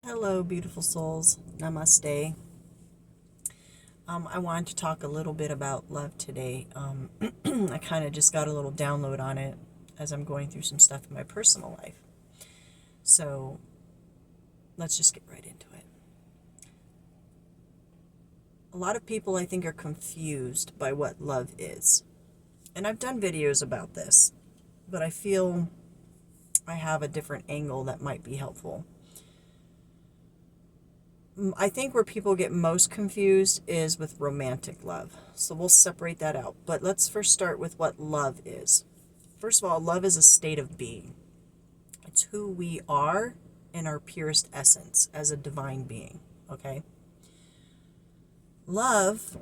Hello, beautiful souls. Namaste. I wanted to talk a little bit about love today. I kind of just got a little download on it as I'm going through some stuff in my personal life. So let's just get right into it. A lot of people, I think, are confused by what love is. And I've done videos about this, but I feel I have a different angle that might be helpful. I think where people get most confused is with romantic love. So we'll separate that out. But let's first start with what love is. First of all, love is a state of being. It's who we are in our purest essence as a divine being, okay? Love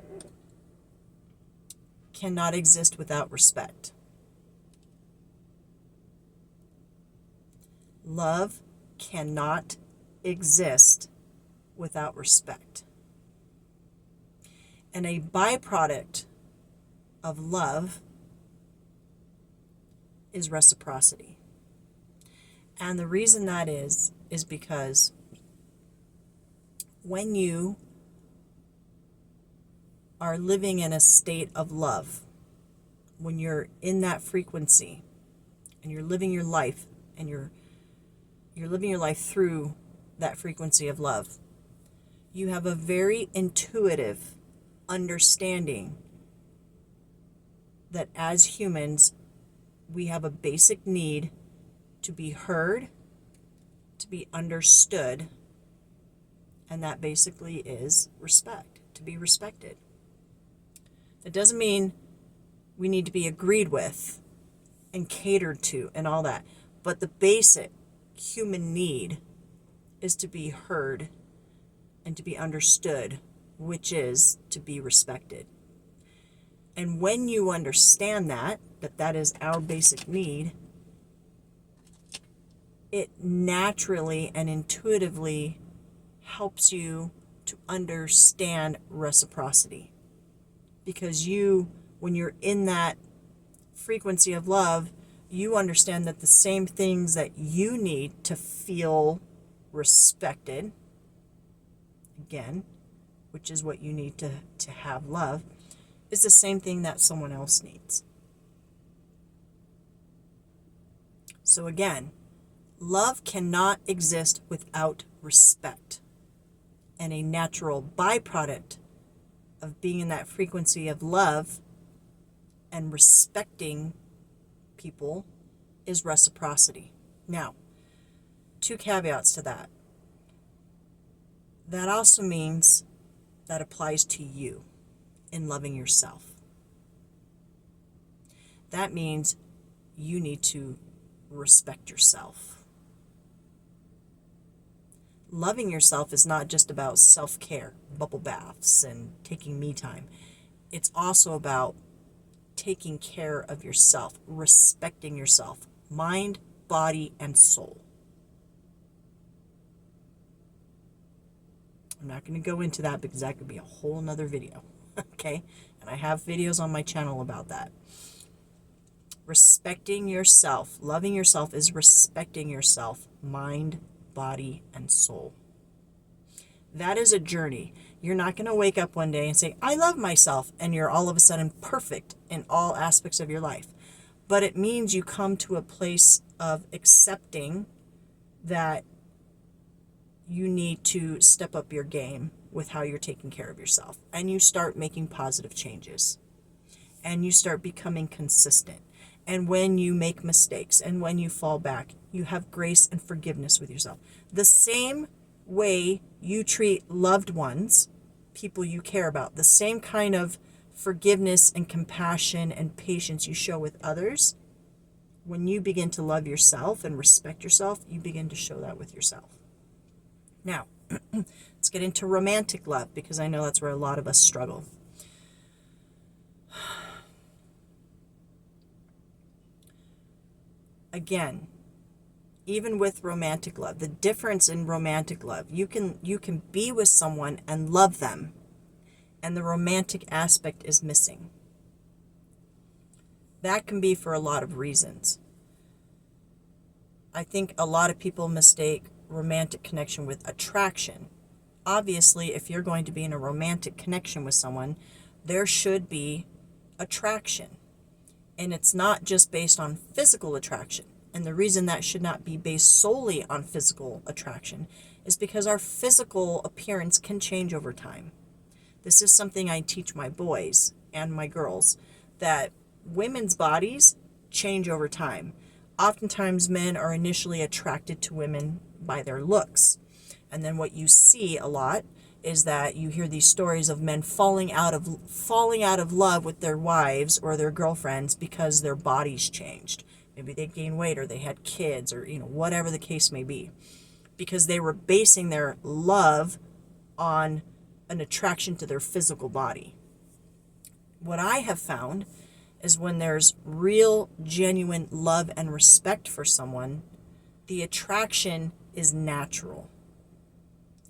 cannot exist without respect. Love cannot exist without respect. And a byproduct of love is reciprocity. And the reason that is because when you are living in a state of love, when you're in that frequency and you're living your life and you're living your life through that frequency of love, you have a very intuitive understanding that as humans, we have a basic need to be heard, to be understood, and that basically is respect, to be respected. It doesn't mean we need to be agreed with and catered to and all that, but the basic human need is to be heard and to be understood, which is to be respected. And when you understand that is our basic need, it naturally and intuitively helps you to understand reciprocity. Because when you're in that frequency of love, you understand that the same things that you need to feel respected, again, which is what you need to have love, is the same thing that someone else needs. So again, love cannot exist without respect. And a natural byproduct of being in that frequency of love and respecting people is reciprocity. Now, two caveats to that. That also means that applies to you in loving yourself. That means you need to respect yourself. Loving yourself is not just about self-care, bubble baths, and taking me time. It's also about taking care of yourself, respecting yourself, mind, body, and soul. I'm not going to go into that because that could be a whole nother video, okay? And I have videos on my channel about that. Respecting yourself, loving yourself is respecting yourself, mind, body, and soul. That is a journey. You're not going to wake up one day and say, I love myself, and you're all of a sudden perfect in all aspects of your life. But it means you come to a place of accepting that you need to step up your game with how you're taking care of yourself. And you start making positive changes. And you start becoming consistent. And when you make mistakes and when you fall back, you have grace and forgiveness with yourself. The same way you treat loved ones, people you care about, the same kind of forgiveness and compassion and patience you show with others, when you begin to love yourself and respect yourself, you begin to show that with yourself. Now, let's get into romantic love, because I know that's where a lot of us struggle. Again, even with romantic love, the difference in romantic love, you can be with someone and love them, and the romantic aspect is missing. That can be for a lot of reasons. I think a lot of people mistake romantic connection with attraction. Obviously, if you're going to be in a romantic connection with someone, there should be attraction. And it's not just based on physical attraction. And the reason that should not be based solely on physical attraction is because our physical appearance can change over time. This is something I teach my boys and my girls, that women's bodies change over time. Oftentimes men are initially attracted to women by their looks. And then what you see a lot is that you hear these stories of men falling out of love with their wives or their girlfriends because their bodies changed. Maybe they gained weight or they had kids or whatever the case may be. Because they were basing their love on an attraction to their physical body. What I have found is when there's real, genuine love and respect for someone, the attraction is natural.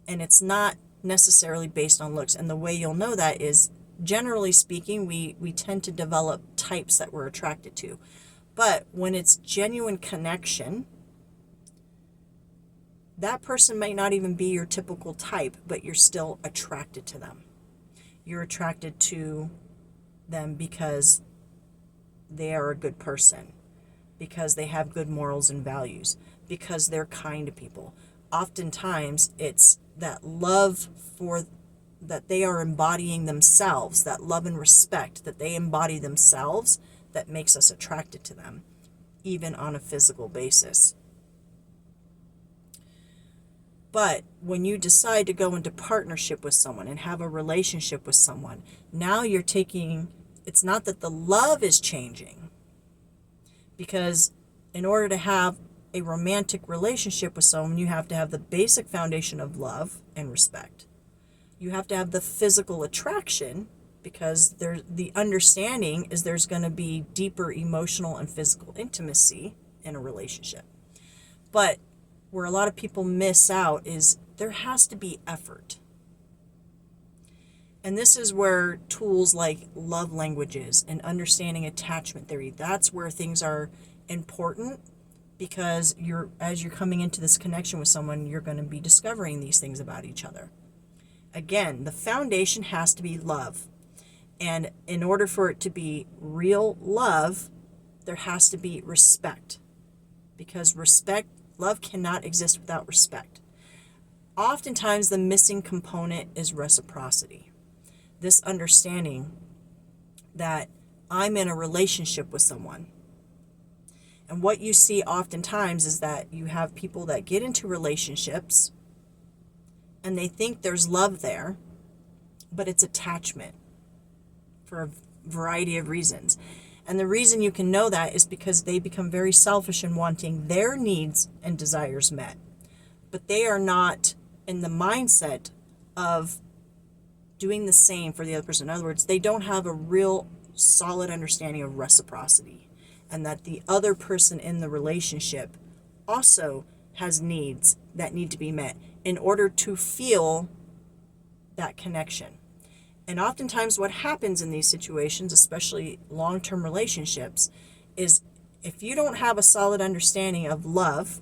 And it's not necessarily based on looks. And the way you'll know that is, generally speaking, we tend to develop types that we're attracted to. But when it's genuine connection, that person might not even be your typical type, but you're still attracted to them. You're attracted to them because they are a good person, because they have good morals and values, because they're kind to people. Oftentimes, it's that love that they are embodying themselves, that love and respect that they embody themselves, that makes us attracted to them, even on a physical basis. But when you decide to go into partnership with someone and have a relationship with someone, now it's not that the love is changing. Because in order to have a romantic relationship with someone, you have to have the basic foundation of love and respect. You have to have the physical attraction, because the understanding is there's going to be deeper emotional and physical intimacy in a relationship. But where a lot of people miss out is there has to be effort. And this is where tools like love languages and understanding attachment theory, that's where things are important, because as you're coming into this connection with someone, you're going to be discovering these things about each other. Again, the foundation has to be love. And in order for it to be real love, there has to be respect. Because love cannot exist without respect. Oftentimes, the missing component is reciprocity. This understanding that I'm in a relationship with someone. And what you see oftentimes is that you have people that get into relationships and they think there's love there, but it's attachment for a variety of reasons. And the reason you can know that is because they become very selfish in wanting their needs and desires met. But they are not in the mindset of doing the same for the other person. In other words, they don't have a real solid understanding of reciprocity, and that the other person in the relationship also has needs that need to be met in order to feel that connection. And oftentimes what happens in these situations, especially long-term relationships, is if you don't have a solid understanding of love,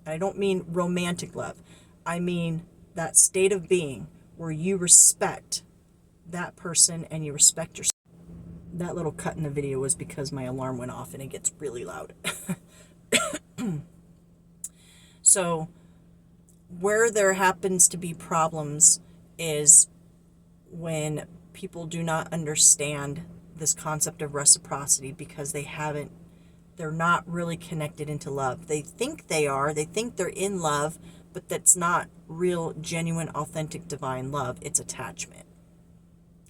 I don't mean romantic love, I mean that state of being where you respect that person and you respect yourself. That little cut in the video was because my alarm went off and it gets really loud. So where there happens to be problems is when people do not understand this concept of reciprocity, because they're not really connected into love. They think they are, they think they're in love, but that's not real, genuine, authentic, divine love. It's attachment.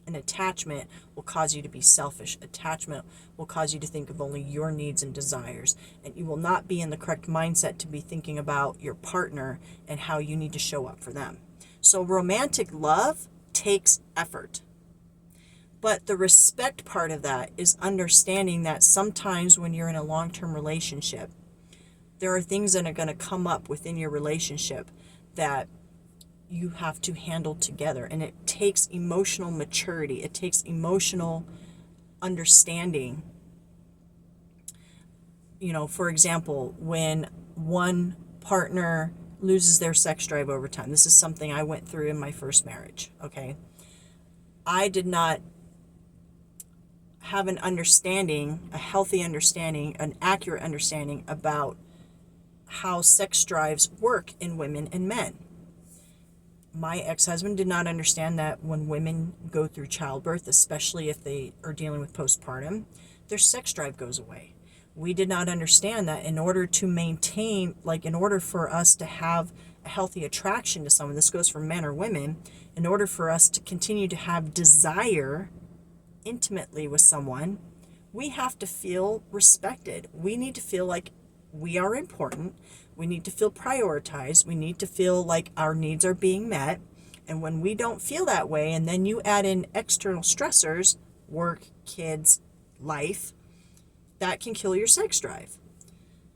And attachment will cause you to be selfish. Attachment will cause you to think of only your needs and desires. And you will not be in the correct mindset to be thinking about your partner and how you need to show up for them. So romantic love takes effort. But the respect part of that is understanding that sometimes when you're in a long-term relationship, there are things that are going to come up within your relationship that you have to handle together. And it takes emotional maturity. It takes emotional understanding. For example, when one partner loses their sex drive over time. This is something I went through in my first marriage, okay? I did not have an understanding, a healthy understanding, an accurate understanding about how sex drives work in women and men. My ex-husband did not understand that when women go through childbirth, especially if they are dealing with postpartum, their sex drive goes away. We did not understand that in order to maintain, like in order for us to have a healthy attraction to someone, this goes for men or women, in order for us to continue to have desire intimately with someone, we have to feel respected. We need to feel like we are important. We need to feel prioritized. We need to feel like our needs are being met. And when we don't feel that way, and then you add in external stressors, work, kids, life, that can kill your sex drive.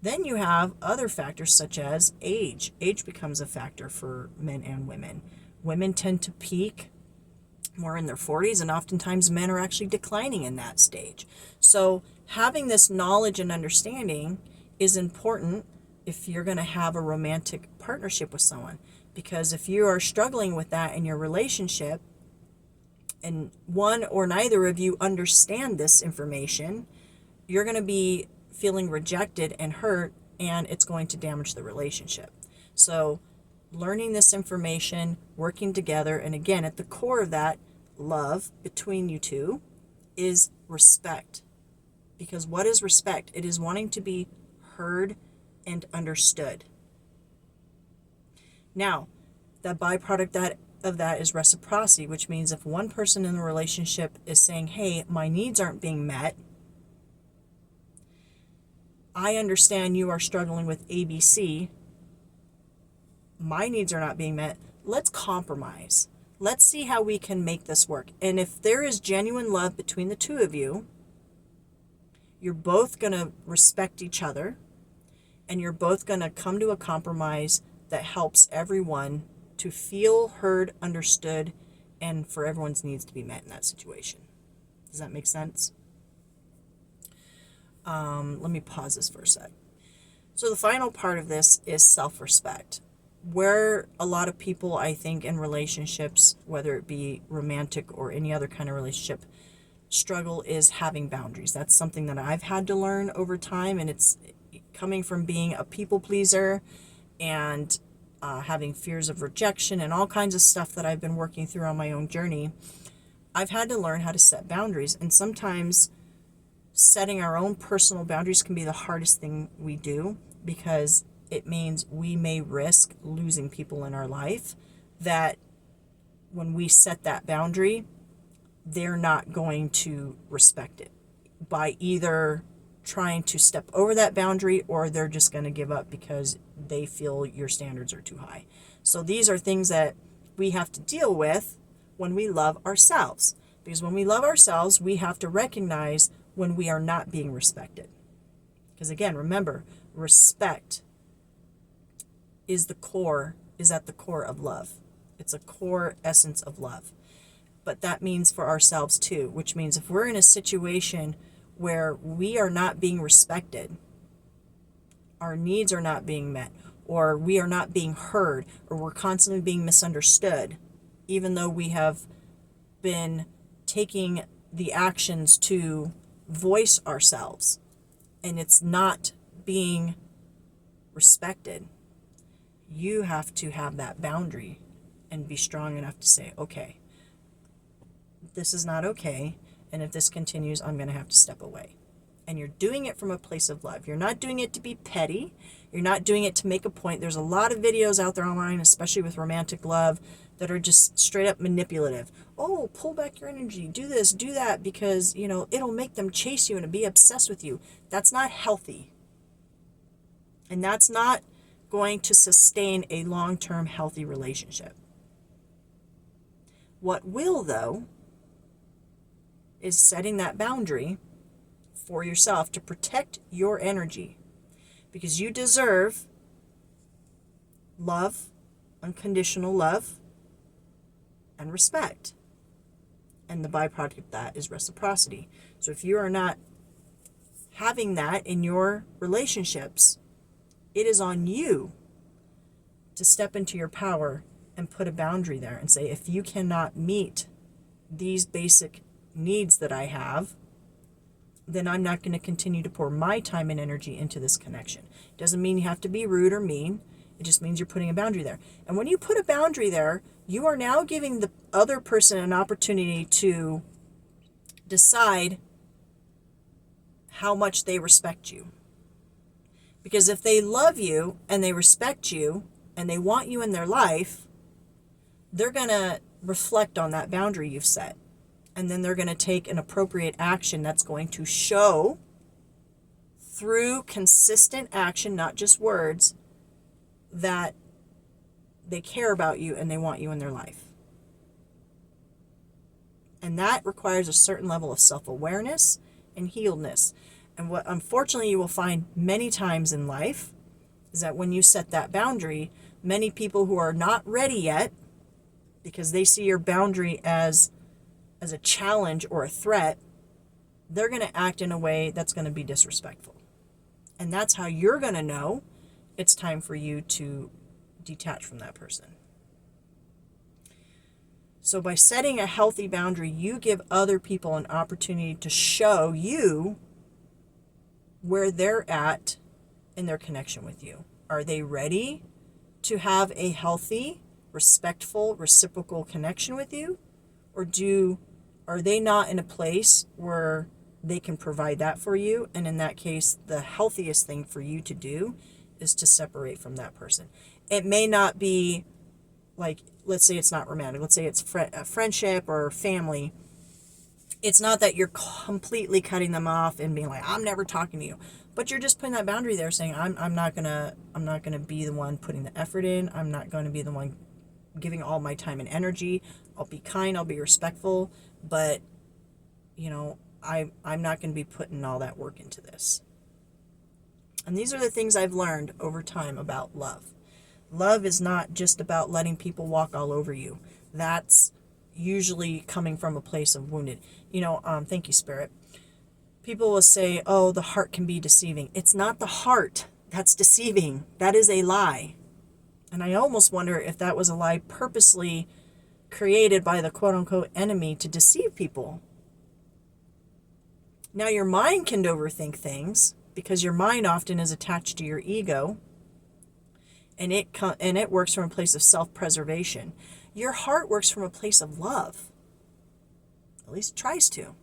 Then you have other factors such as age. Age becomes a factor for men and women. Women tend to peak more in their 40s, and oftentimes men are actually declining in that stage. So having this knowledge and understanding is important if you're going to have a romantic partnership with someone. Because if you are struggling with that in your relationship, and one or neither of you understand this information, you're going to be feeling rejected and hurt, and it's going to damage the relationship. So learning this information, working together, and again, at the core of that love between you two is respect. Because what is respect? It is wanting to be heard and understood. Now, the byproduct of that is reciprocity, which means if one person in the relationship is saying, hey, my needs aren't being met, I understand you are struggling with ABC, my needs are not being met, let's compromise. Let's see how we can make this work. And if there is genuine love between the two of you, you're both going to respect each other, and you're both going to come to a compromise that helps everyone to feel heard, understood, and for everyone's needs to be met in that situation. Does that make sense? Let me pause this for a sec. So the final part of this is self-respect. Where a lot of people, I think, in relationships, whether it be romantic or any other kind of relationship, struggle is having boundaries. That's something that I've had to learn over time, and it's coming from being a people pleaser and having fears of rejection and all kinds of stuff that I've been working through on my own journey. I've had to learn how to set boundaries, and sometimes setting our own personal boundaries can be the hardest thing we do, because it means we may risk losing people in our life that when we set that boundary, they're not going to respect it by either trying to step over that boundary, or they're just going to give up because they feel your standards are too high. So these are things that we have to deal with when we love ourselves. Because when we love ourselves, we have to recognize when we are not being respected. Because again, remember, respect is at the core of love. It's a core essence of love. But that means for ourselves too, which means if we're in a situation where we are not being respected, our needs are not being met, or we are not being heard, or we're constantly being misunderstood, even though we have been taking the actions to voice ourselves, and it's not being respected, you have to have that boundary and be strong enough to say, okay, this is not okay, and if this continues, I'm going to have to step away. And you're doing it from a place of love. You're not doing it to be petty. You're not doing it to make a point. There's a lot of videos out there online, especially with romantic love, that are just straight up manipulative. Oh, pull back your energy, do this, do that, because, it'll make them chase you and be obsessed with you. That's not healthy. And that's not going to sustain a long-term healthy relationship. What will, though, is setting that boundary for yourself to protect your energy, because you deserve love, unconditional love, and respect. And the byproduct of that is reciprocity. So if you are not having that in your relationships, it is on you to step into your power and put a boundary there and say, if you cannot meet these basic needs that I have, then I'm not going to continue to pour my time and energy into this connection. Doesn't mean you have to be rude or mean. It just means you're putting a boundary there. And when you put a boundary there, you are now giving the other person an opportunity to decide how much they respect you. Because if they love you and they respect you and they want you in their life, they're going to reflect on that boundary you've set. And then they're going to take an appropriate action that's going to show through consistent action, not just words, that they care about you and they want you in their life. And that requires a certain level of self-awareness and healedness. And what unfortunately you will find many times in life is that when you set that boundary, many people who are not ready yet, because they see your boundary as a challenge or a threat, they're going to act in a way that's going to be disrespectful. And that's how you're going to know it's time for you to detach from that person. So by setting a healthy boundary, you give other people an opportunity to show you where they're at in their connection with you. Are they ready to have a healthy, respectful, reciprocal connection with you? Or are they not in a place where they can provide that for you? And in that case, the healthiest thing for you to do is to separate from that person. It may not be like, let's say it's not romantic. Let's say it's a friendship or family. It's not that you're completely cutting them off and being like, I'm never talking to you. But you're just putting that boundary there saying, I'm not gonna be the one putting the effort in. I'm not going to be the one giving all my time and energy. I'll be kind, I'll be respectful, but I'm not going to be putting all that work into this. And these are the things I've learned over time about love. Love is not just about letting people walk all over you. That's usually coming from a place of wounded. Thank you, Spirit. People will say, oh, the heart can be deceiving. It's not the heart that's deceiving. That is a lie. And I almost wonder if that was a lie purposely created by the quote-unquote enemy to deceive people. Now, your mind can overthink things because your mind often is attached to your ego, and it works from a place of self-preservation. Your heart works from a place of love. At least it tries to.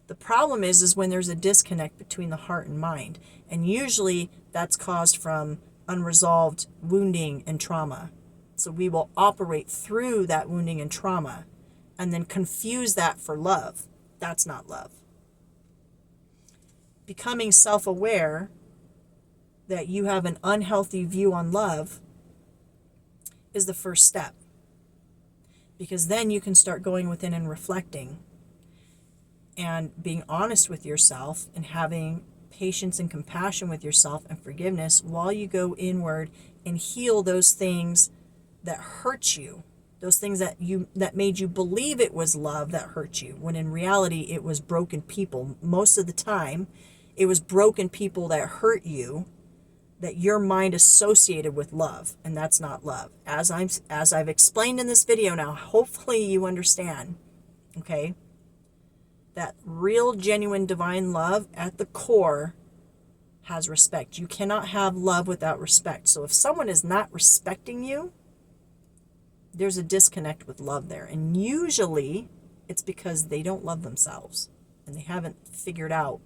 The problem is when there's a disconnect between the heart and mind, and usually that's caused from unresolved wounding and trauma. So we will operate through that wounding and trauma and then confuse that for love. That's not love. Becoming self-aware that you have an unhealthy view on love is the first step. Because then you can start going within and reflecting and being honest with yourself and having patience and compassion with yourself and forgiveness while you go inward and heal those things that hurt you, those things that made you believe it was love that hurt you, when in reality it was broken people. Most of the time, it was broken people that hurt you, that your mind associated with love, and that's not love. As I've explained in this video now, hopefully you understand, okay, that real, genuine, divine love at the core has respect. You cannot have love without respect. So if someone is not respecting you, there's a disconnect with love there. And usually it's because they don't love themselves and they haven't figured out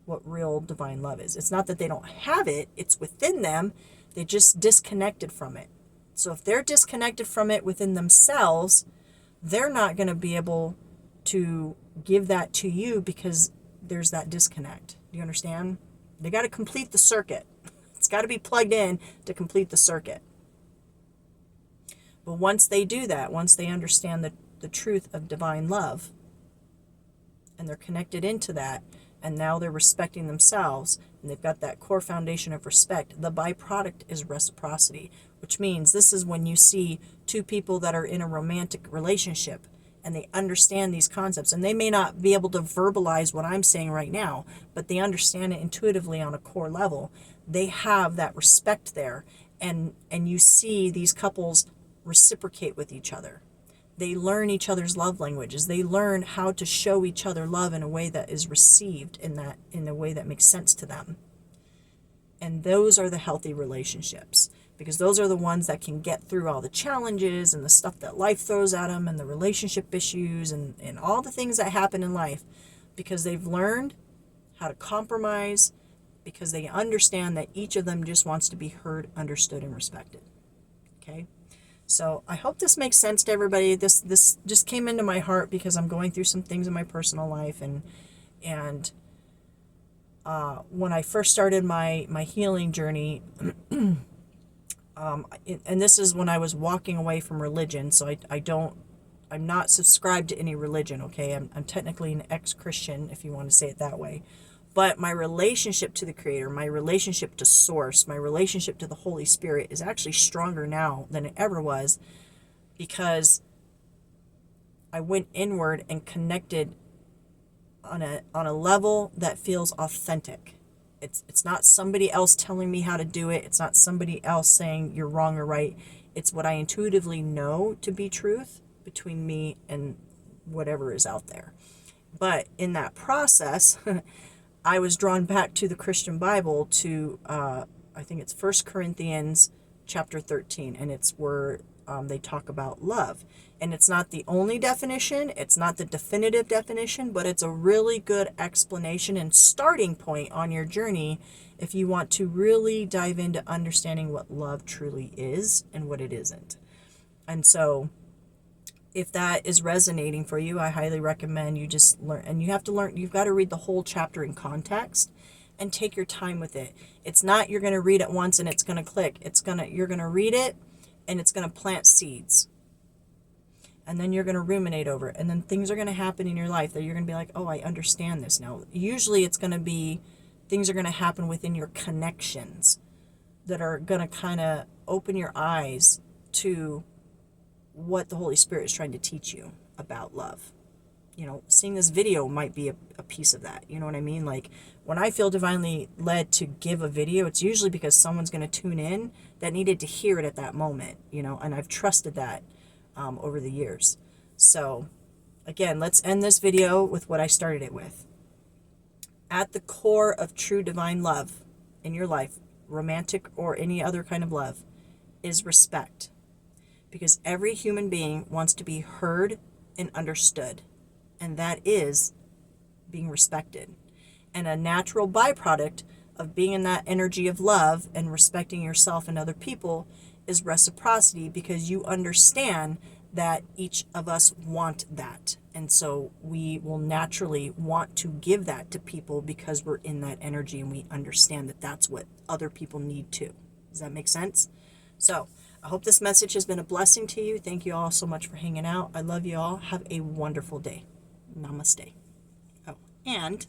what real divine love is. It's not that they don't have it, it's within them. They just disconnected from it. So if they're disconnected from it within themselves, they're not going to be able to give that to you because there's that disconnect. Do you understand? They got to complete the circuit. It's got to be plugged in to complete the circuit. But once they do that, once they understand the truth of divine love, and they're connected into that, and now they're respecting themselves, and they've got that core foundation of respect, the byproduct is reciprocity, which means this is when you see two people that are in a romantic relationship, and they understand these concepts, and they may not be able to verbalize what I'm saying right now, but they understand it intuitively on a core level. They have that respect there, and you see these couples reciprocate with each other. They learn each other's love languages. They learn how to show each other love in a way that is received, in a way that makes sense to them. And those are the healthy relationships, because those are the ones that can get through all the challenges and the stuff that life throws at them, and the relationship issues and all the things that happen in life, because they've learned how to compromise, because they understand that each of them just wants to be heard, understood, and respected. Okay? So I hope this makes sense to everybody. This just came into my heart because I'm going through some things in my personal life, and when I first started my healing journey, and this is when I was walking away from religion, so I'm not subscribed to any religion, okay? I'm technically an ex-Christian, if you want to say it that way. But my relationship to the Creator, my relationship to Source, my relationship to the Holy Spirit is actually stronger now than it ever was, because I went inward and connected on a level that feels authentic. It's not somebody else telling me how to do it. It's not somebody else saying you're wrong or right. It's what I intuitively know to be truth between me and whatever is out there. But in that process, I was drawn back to the Christian Bible, to I think it's 1 Corinthians chapter 13, and it's where they talk about love. And it's not the only definition, it's not the definitive definition, but it's a really good explanation and starting point on your journey if you want to really dive into understanding what love truly is and what it isn't. And so if that is resonating for you, I highly recommend you just learn. And you have to learn, you've got to read the whole chapter in context and take your time with it. It's not you're going to read it once and it's going to click. You're going to read it and it's going to plant seeds. And then you're going to ruminate over it. And then things are going to happen in your life that you're going to be like, oh, I understand this now. Usually it's going to be, things are going to happen within your connections that are going to kind of open your eyes to what the Holy Spirit is trying to teach you about love. You know, seeing this video might be a piece of that. You know what I mean? Like, when I feel divinely led to give a video, it's usually because someone's going to tune in that needed to hear it at that moment, you know, and I've trusted that over the years. So again, let's end this video with what I started it with. At the core of true divine love in your life, romantic or any other kind of love, is respect. Because every human being wants to be heard and understood, and that is being respected. And a natural byproduct of being in that energy of love and respecting yourself and other people is reciprocity, because you understand that each of us want that. And so we will naturally want to give that to people because we're in that energy and we understand that that's what other people need too. Does that make sense? So I hope this message has been a blessing to you. Thank you all so much for hanging out. I love you all. Have a wonderful day. Namaste. Oh, and